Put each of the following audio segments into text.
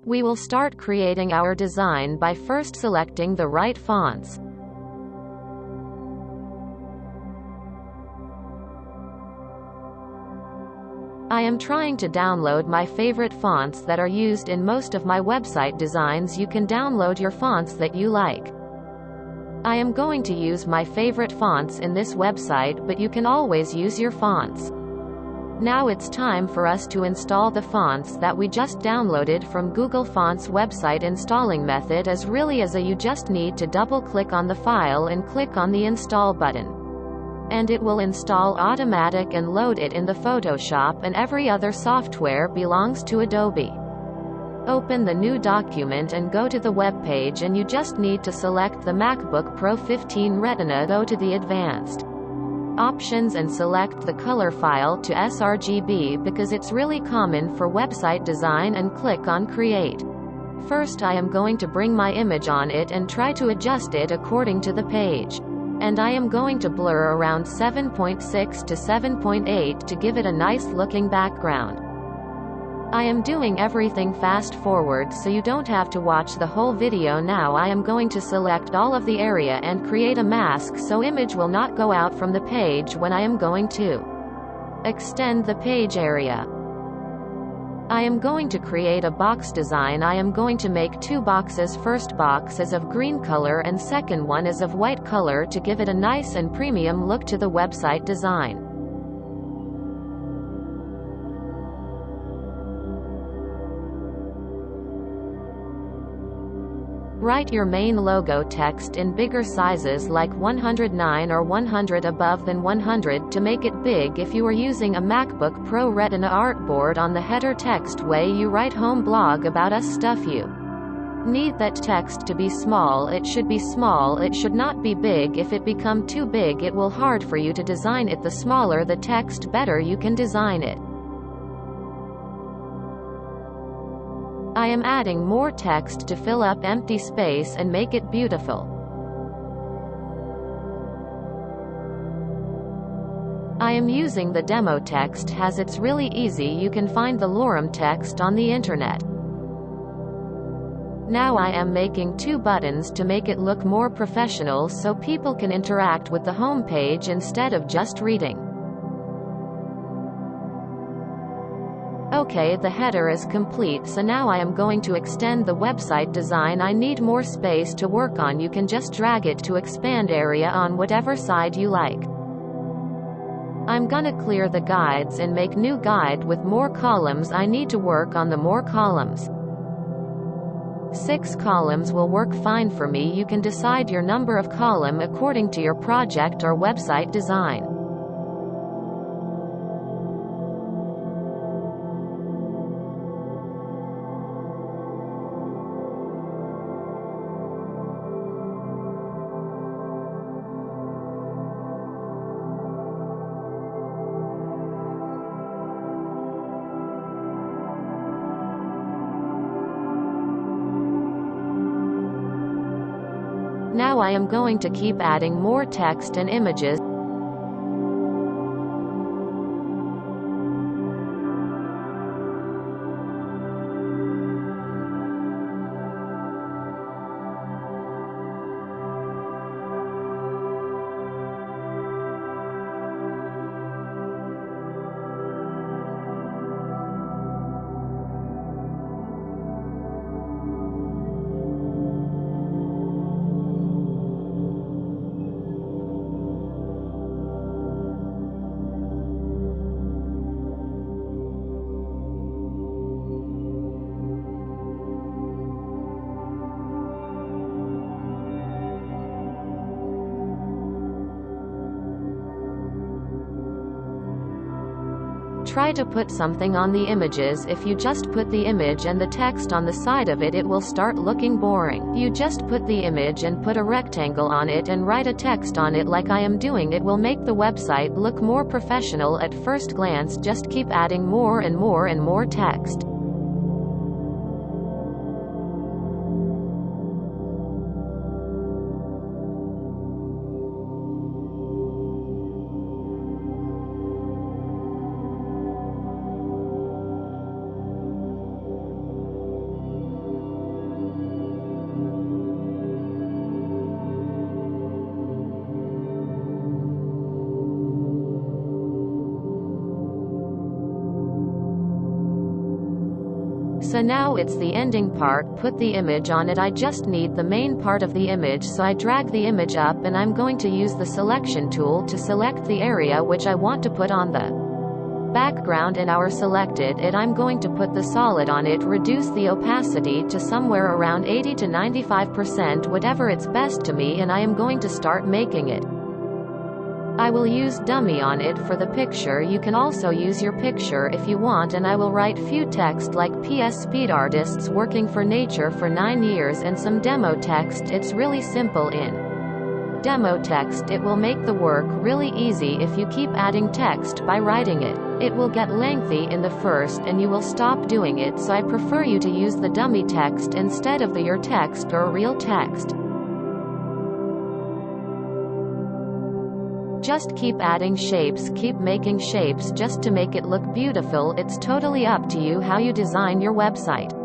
We will start creating our design by first selecting the right fonts. I am trying to download my favorite fonts that are used in most of my website designs. You can download your fonts that you like. I am going to use my favorite fonts in this website, but you can always use your fonts. Now it's time for us to install the fonts that we just downloaded from Google Fonts website. Installing method is really easy. You just need to double-click on the file and click on the install button. And it will install automatic and load it in the Photoshop, and every other software belongs to Adobe. Open the new document and go to the web page, and you just need to select the MacBook Pro 15 Retina. Go to the Advanced Options and select the color file to sRGB because it's really common for website design, and click on Create. First I am going to bring my image on it and try to adjust it according to the page. And I am going to blur around 7.6 to 7.8 to give it a nice looking background. I am doing everything fast forward so you don't have to watch the whole video. Now I am going to select all of the area and create a mask so image will not go out from the page when I am going to extend the page area. I am going to create a box design. I am going to make two boxes. First box is of green color and second one is of white color to give it a nice and premium look to the website design. Write your main logo text in bigger sizes like 109 or 100 above than 100 to make it big. If you are using a MacBook Pro Retina artboard, on the header text way you write home blog about us stuff. You need that text to be small. It should be small, it should not be big. If it become too big it will hard for you to design it. The smaller the text better you can design it. I am adding more text to fill up empty space and make it beautiful. I am using the demo text as it's really easy. You can find the lorem text on the internet. Now I am making two buttons to make it look more professional so people can interact with the home page instead of just reading. Okay, the header is complete, so now I am going to extend the website design. I need more space to work on. You can just drag it to expand area on whatever side you like. I'm gonna clear the guides and make new guide with more columns. I need to work on the more columns. 6 columns will work fine for me. You can decide your number of column according to your project or website design. Now I am going to keep adding more text and images. Try to put something on the images. If you just put the image and the text on the side of it, it will start looking boring. You just put the image and put a rectangle on it and write a text on it like I am doing. It will make the website look more professional at first glance. Just keep adding more and more and more text. So now it's the ending part, put the image on it. I just need the main part of the image, so I drag the image up and I'm going to use the selection tool to select the area which I want to put on the background. In our selected it, I'm going to put the solid on it, reduce the opacity to somewhere around 80 to 95%, whatever it's best to me, and I am going to start making it. I will use dummy on it for the picture. You can also use your picture if you want, and I will write few text like PS Speed Artists working for nature for 9 years and some demo text. It's really simple in demo text. It will make the work really easy if you keep adding text by writing it. It will get lengthy in the first and you will stop doing it, so I prefer you to use the dummy text instead of your text or real text. Just keep adding shapes, keep making shapes just to make it look beautiful. It's totally up to you how you design your website.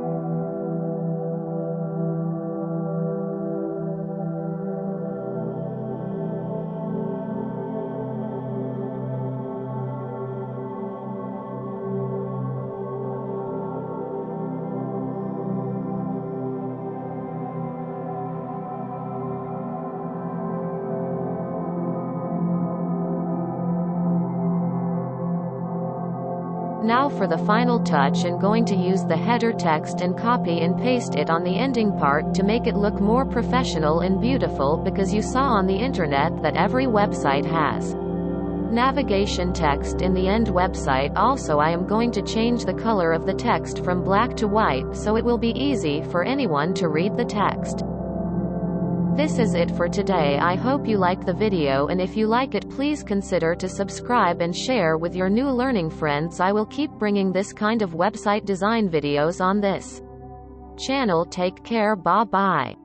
Now for the final touch, and going to use the header text and copy and paste it on the ending part to make it look more professional and beautiful, because you saw on the internet that every website has navigation text in the end website. Also, I am going to change the color of the text from black to white, so it will be easy for anyone to read the text. This is it for today. I hope you liked the video, and if you like it, please consider to subscribe and share with your new learning friends. I will keep bringing this kind of website design videos on this channel. Take care. Bye bye.